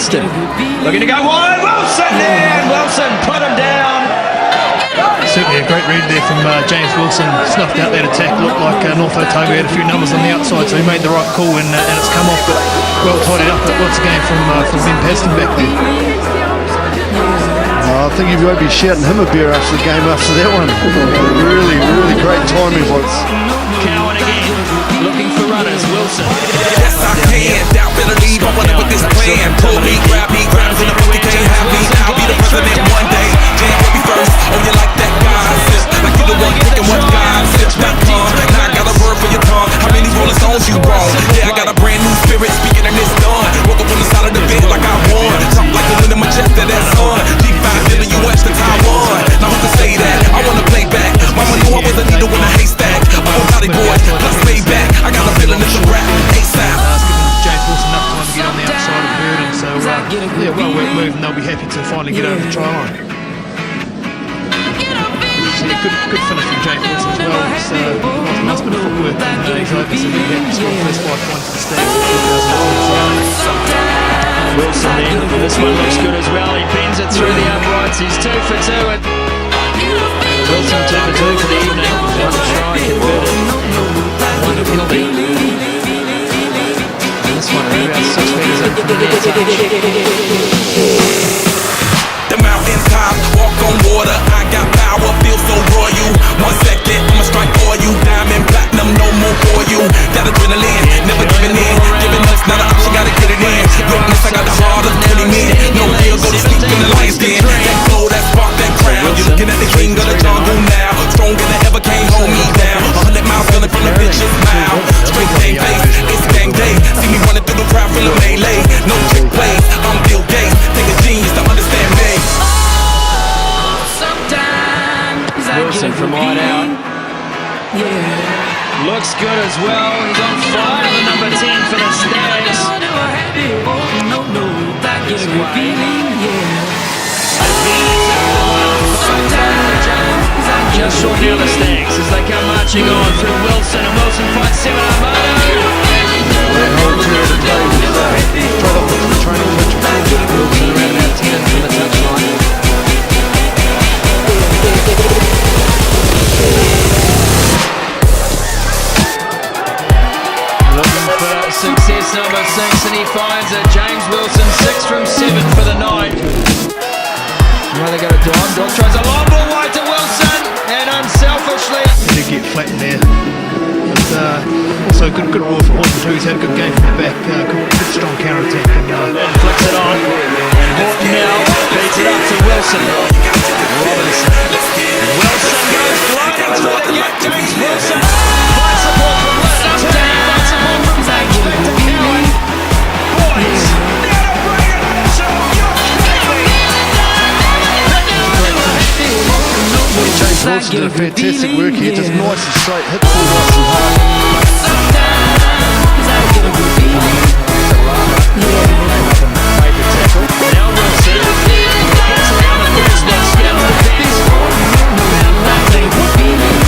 Preston. Looking to go wide. Wilson there, and Wilson put him down. Certainly a great read there from James Wilson. Snuffed out that attack. Looked like North Otago had a few numbers on the outside, so he made the right call and it's come off, but well tidied up. But what's the game from Ben Preston back there? I think you might be shouting him a beer after the game after that one. Really, really great timing, boys. Cowan again, looking for runners. Wilson. Yes, I can. Doubt better leave. I'm running with this plan. Pull me, grab me, grabs in the book. You can't have me. I'll be the president one day. Jam will be first. Oh, you like that gossip? Like you the one picking what gossip.com. Now I got a word for your tongue. How many rolling stones you brought? Yeah, I got a brand new spirit speaking and it's done. Woke up on the side of the bed like I won. Talk like the wind in my chest that that's on. G5 in the US to Taiwan. Now who can say that? I wanna play back. Mama knew I was a needle in a haystack. I'm a body boy, plus way back. I got a feeling it's a rap. ASAP. James Wilson enough time to get on the outside of Burden, so yeah, well worked move, and they'll be happy to finally get over the try line. So good finish from James Wilson as well. It's nice bit of footwork, and he's over, so really happy to score the first 5 points of the stage. Wilson then. This one looks good as well. He bends it through the uprights. He's 2 for 2. Wilson 2 for 2 for the evening. One try converted, one penalty. And this one about 6 metres in from the near touch. The mountain top, walk on water. I got power, feel so royal. 1 second, I'ma strike for you. Diamond, platinum, no more for you. That adrenaline, never giving in. Giving us not an option, gotta get it in. Witness, I got the heart of 20 men. No deal, go to sleep in the lion's den. That glow, that spark, that crown. You're looking at the king of the jungle now. Stronger than ever, can't hold me down. 100 miles running from the bitch's mouth. Straight gang face, it's gang day. See me running through the crowd full of melee. No trick plays, I'm Bill Gates. Take a genius to understand me. Wilson from wide out. Looks good as well. He's on fire. The number 10 for the Stags. Just short down the Stags as they come marching on through Wilson, and Wilson finds 7 Armado. That whole period of play was straight off the training pitch. Wilson around about 10 from the touchline. Looking for success number 6, and he finds it. James Wilson 6 from 7 for the night. Now they go to Don. Don tries a long ball wide to Wilson, and unselfishly He did get flattened there. But also good role for Horton too. He's had a good game from the back. Good strong counter attack. and flicks it on. Horton now beats it up to Wilson. Robinson. And Wilson goes gliding through the gap. James Wilson finds support from Wilson. Finds support from Zach. Back to Cowan. Boys. James Wilson did a fantastic work here, just nice and straight, hit the ball nice and hard. Now Wilson gets around the first one, scouts the fence. Found nothing.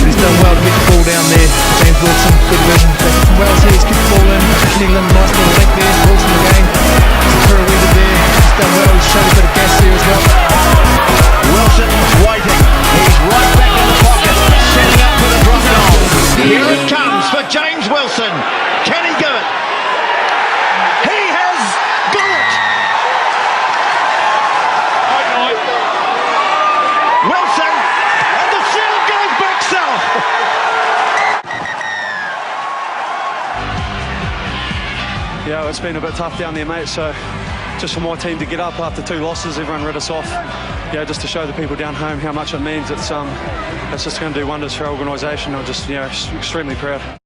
He's done well to get the ball down there. James Wilson, good vision. From Wales here, he's kicked the ball in. Keelan, nice little link there. Wilson again. Turawita there. He's done well. He's shown a bit of gas there as well. Wilson's waiting. He's right back in the pocket, setting up for the drop goal. Here it comes for James Wilson. Can he do it? He has got it! Wilson, and the field goes back south. Yeah, it's been a bit tough down there, mate, so just for my team to get up after 2 losses, everyone read us off. Yeah, just to show the people down home how much it means. It's just going to do wonders for our organisation. I'm just, extremely proud.